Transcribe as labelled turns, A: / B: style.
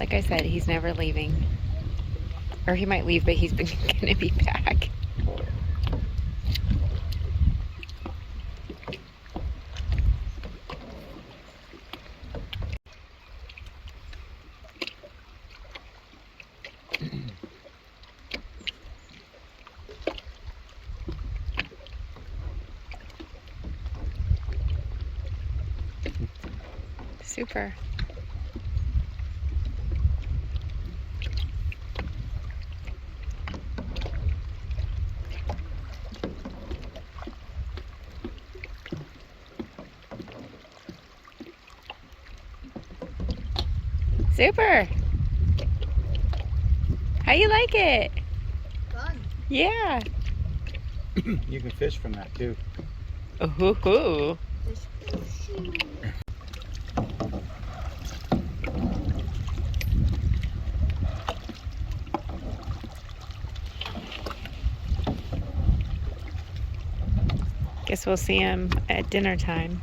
A: Like I said, he's never leaving. Or he might leave, but he's been gonna be back. Super. Super. How you like it?
B: Fun.
A: Yeah.
C: You can fish from that too.
A: Ooh. Guess we'll see him at dinner time.